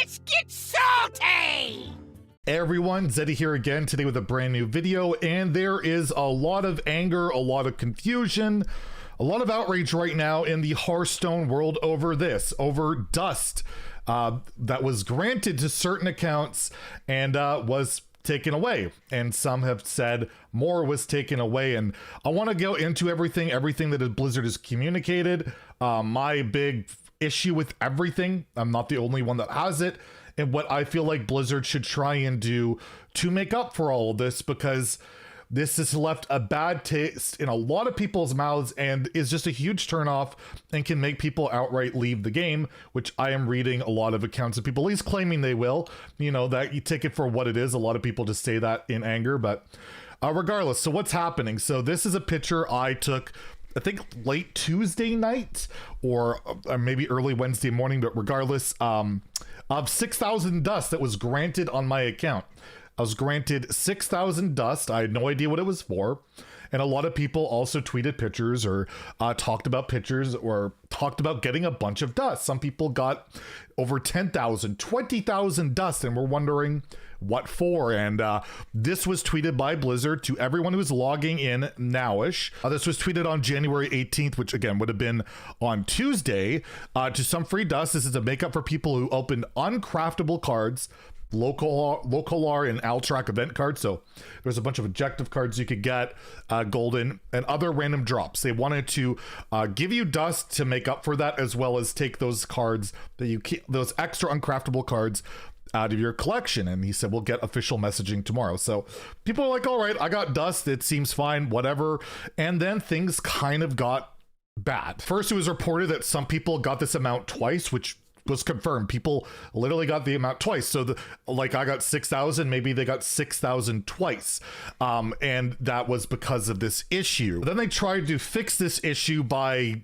Let's get salty! Hey everyone, Zeddy here again today with a brand new video, and there is a lot of anger, a lot of confusion, a lot of outrage right now in the Hearthstone world over dust that was granted to certain accounts and was taken away, and some have said more was taken away. And I want to go into everything that Blizzard has communicated. My big issue with everything, I'm not the only one that has it, and what I feel like Blizzard should try and do to make up for all of this, because this has left a bad taste in a lot of people's mouths and is just a huge turnoff and can make people outright leave the game, which I am reading a lot of accounts of people at least claiming they will. You know, that you take it for what it is. A lot of people just say that in anger, but regardless, so what's happening? So this is a picture I took, I think late Tuesday night or maybe early Wednesday morning, but regardless, of 6,000 dust that was granted on my account. I was granted 6,000 dust. I had no idea what it was for. And a lot of people also tweeted pictures or talked about pictures or talked about getting a bunch of dust. Some people got over 10,000, 20,000 dust and were wondering what for. And this was tweeted by Blizzard to everyone who was logging in nowish. This was tweeted on January 18th, which again would have been on Tuesday, to some free dust. This is a makeup for people who opened uncraftable cards, local and Alterac event cards. So there's a bunch of objective cards you could get, golden and other random drops. They wanted to give you dust to make up for that, as well as take those cards that you keep, those extra uncraftable cards, out of your collection. And he said, we'll get official messaging tomorrow. So people are like, all right, I got dust, it seems fine, whatever. And then things kind of got bad. First, it was reported that some people got this amount twice, which was confirmed. People literally got the amount twice. So like I got 6,000, maybe they got 6,000 twice. And that was because of this issue. Then they tried to fix this issue by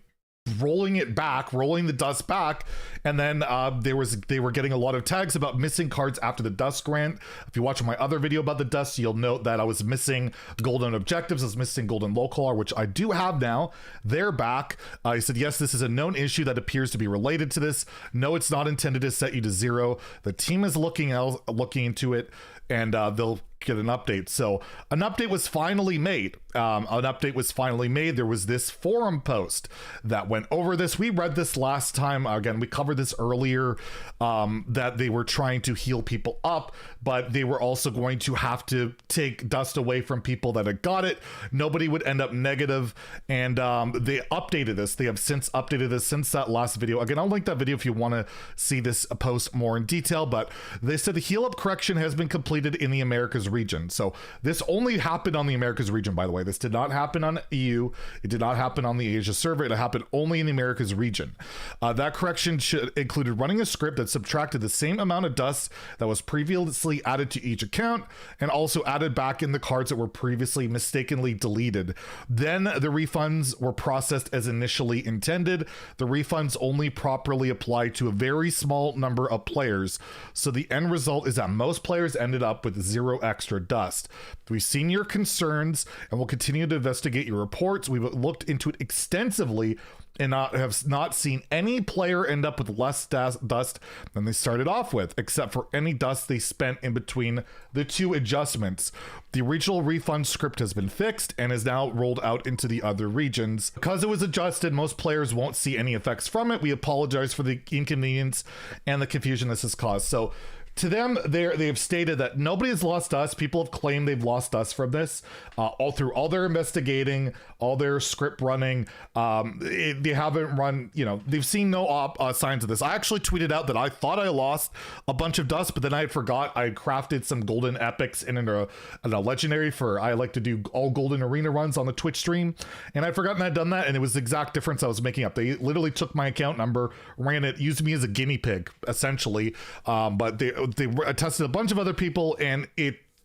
rolling the dust back, and then they were getting a lot of tags about missing cards after the dust grant. If you watch my other video about the dust, you'll note that I was missing golden objectives, I was missing golden local R, which I do have now. They're back. He said, yes, this is a known issue that appears to be related to this. No, it's not intended to set you to zero. The team is looking into it, and they'll get an update. So an update was finally made. There was this forum post that went over this. We read this last time. Again, we covered this earlier, that they were trying to heal people up, but they were also going to have to take dust away from people that had got it. Nobody would end up negative. And they updated this. They have since updated this since that last video. Again, I'll link that video if you want to see this post more in detail, but they said the heal up correction has been completed in the Americas region. So this only happened on the Americas region, by the way. This did not happen on EU. It did not happen on the Asia server. It happened only in the Americas region. That correction included running a script that subtracted the same amount of dust that was previously added to each account, and also added back in the cards that were previously mistakenly deleted. Then the refunds were processed as initially intended. The refunds only properly apply to a very small number of players. So the end result is that most players ended up with 0 extra dust. We've seen your concerns and we'll continue to investigate your reports. We've looked into it extensively and have not seen any player end up with less dust than they started off with, except for any dust they spent in between the two adjustments. The original refund script has been fixed and is now rolled out into the other regions. Because it was adjusted, most players won't see any effects from it. We apologize for the inconvenience and the confusion this has caused. So to them, they have stated that nobody has lost dust. People have claimed they've lost dust from this, all through all their investigating, all their script running. They haven't run, you know, they've seen no signs of this. I actually tweeted out that I thought I lost a bunch of dust, but then I forgot I crafted some golden epics in a legendary for, I like to do all golden arena runs on the Twitch stream, and I'd forgotten I'd done that, and it was the exact difference I was making up. They literally took my account number, ran it, used me as a guinea pig, essentially, but they tested a bunch of other people, and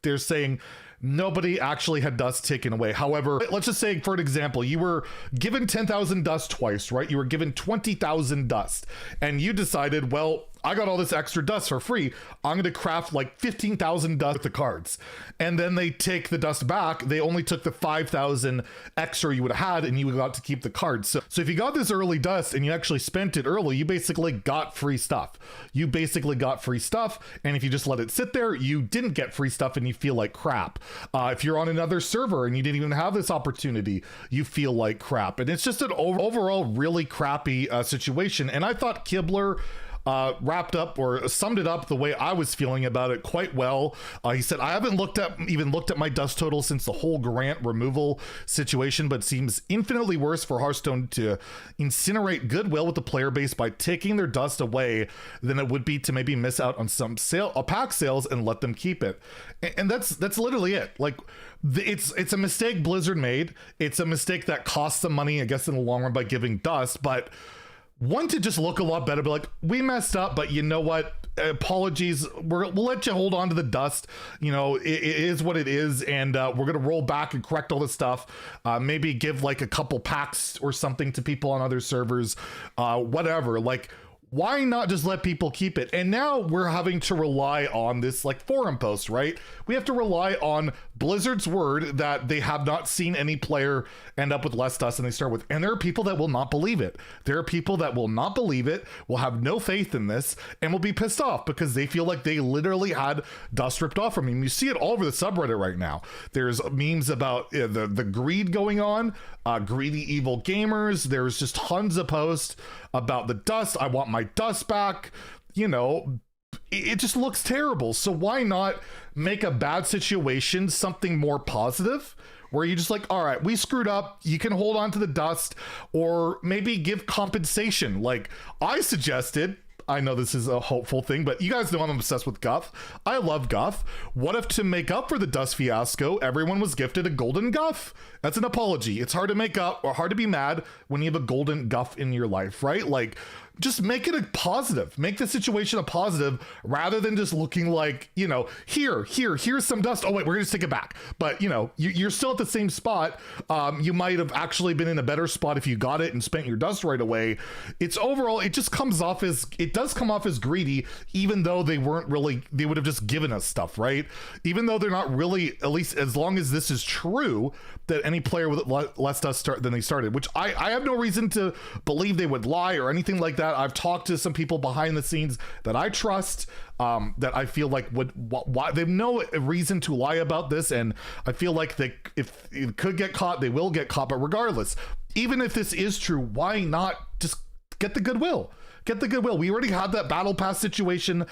they're saying nobody actually had dust taken away. However, let's just say, for an example, you were given 10,000 dust twice, right? You were given 20,000 dust, and you decided, well, I got all this extra dust for free. I'm going to craft like 15,000 dust with the cards. And then they take the dust back. They only took the 5,000 extra you would have had, and you got to keep the cards. So if you got this early dust and you actually spent it early, you basically got free stuff. You basically got free stuff. And if you just let it sit there, you didn't get free stuff and you feel like crap. If you're on another server and you didn't even have this opportunity, you feel like crap. And it's just an overall really crappy situation. And I thought Kibler wrapped up or summed it up the way I was feeling about it quite well. He said, I haven't even looked at my dust total since the whole grant removal situation, but seems infinitely worse for Hearthstone to incinerate goodwill with the player base by taking their dust away than it would be to maybe miss out on some pack sales and let them keep it. And that's literally it. Like, it's a mistake Blizzard made. It's a mistake that costs them money, I guess, in the long run by giving dust, but one to just look a lot better, be like, we messed up, but you know what? Apologies. We'll let you hold on to the dust. You know, it is what it is, and we're gonna roll back and correct all this stuff. Maybe give like a couple packs or something to people on other servers. Whatever. Like, why not just let people keep it? And now we're having to rely on this like forum post, right? We have to rely on Blizzard's word that they have not seen any player end up with less dust than they start with. And there are people that will not believe it. There are people that will not believe it, will have no faith in this, and will be pissed off because they feel like they literally had dust ripped off from them. You see it all over the subreddit right now. There's memes about the greed going on, greedy evil gamers. There's just tons of posts about the dust. I want my dust back. You know, it just looks terrible. So why not make a bad situation something more positive, where you just like, all right, we screwed up, you can hold on to the dust, or maybe give compensation. Like I suggested, I know this is a hopeful thing, but you guys know I'm obsessed with Guff. I love Guff. What if, to make up for the dust fiasco, everyone was gifted a golden Guff? That's an apology. It's hard to make up or hard to be mad when you have a golden Guff in your life, right? Like, just make it a positive. Make the situation a positive rather than just looking like, you know, here's some dust. Oh wait, we're gonna just take it back. But you know, you're still at the same spot. You might have actually been in a better spot if you got it and spent your dust right away. It's overall, it just comes off as, it does come off as greedy, even though they weren't really, they would have just given us stuff, right? Even though they're not really, at least as long as this is true, that any player with less dust than they started, which I have no reason to believe they would lie or anything like that. I've talked to some people behind the scenes that I trust, that I feel like why they have no reason to lie about this, and I feel like if it could get caught, they will get caught. But regardless, even if this is true, why not just get the goodwill? Get the goodwill. We already had that battle pass situation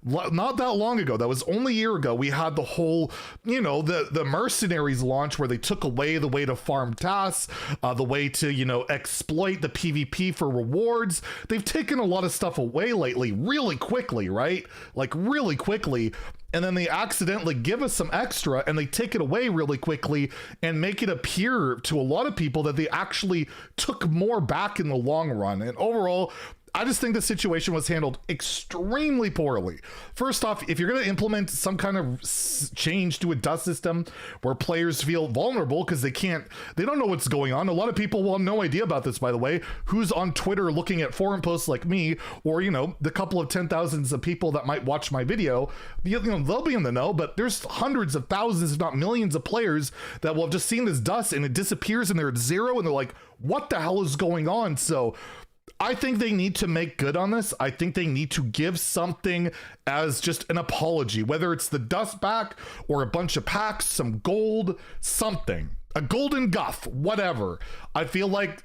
not that long ago. That was only a year ago. We had the whole, you know, the mercenaries launch where they took away the way to farm tasks, the way to, you know, exploit the PvP for rewards. They've taken a lot of stuff away lately really quickly, right? Like really quickly. And then they accidentally give us some extra and they take it away really quickly and make it appear to a lot of people that they actually took more back in the long run. And overall, I just think the situation was handled extremely poorly. First off, if you're going to implement some kind of change to a dust system where players feel vulnerable because they don't know what's going on. A lot of people will have no idea about this, by the way, who's on Twitter looking at forum posts like me, or, you know, the couple of 10,000s of people that might watch my video, you know, they'll be in the know, but there's hundreds of thousands, if not millions of players that will have just seen this dust and it disappears and they're at zero and they're like, what the hell is going on? So I think they need to make good on this. I think they need to give something as just an apology, whether it's the dust back or a bunch of packs, some gold, something, a golden Guff, whatever. I feel like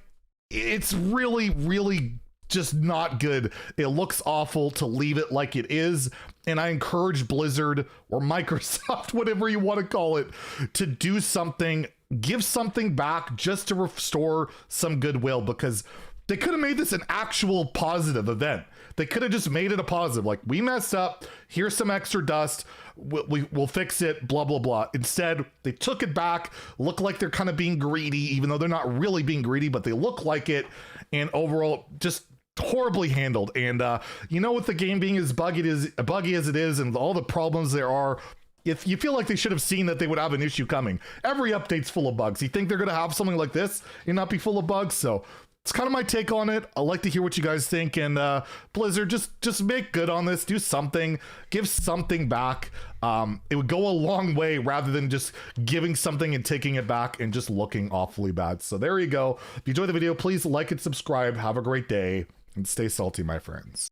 it's really, really just not good. It looks awful to leave it like it is. And I encourage Blizzard or Microsoft, whatever you want to call it, to do something, give something back just to restore some goodwill, because they could have made this an actual positive event. They could have just made it a positive, like, we messed up, here's some extra dust, we'll fix it, blah, blah, blah. Instead, they took it back, look like they're kind of being greedy, even though they're not really being greedy, but they look like it, and overall, just horribly handled. And you know, with the game being as buggy as it is, and all the problems there are, if you feel like they should have seen that they would have an issue coming. Every update's full of bugs. You think they're going to have something like this and not be full of bugs? So It's kind of my take on it. I'd like to hear what you guys think. And Blizzard, just make good on this. Do something. Give something back. It would go a long way rather than just giving something and taking it back and just looking awfully bad. So there you go. If you enjoyed the video, please like and subscribe. Have a great day and stay salty, my friends.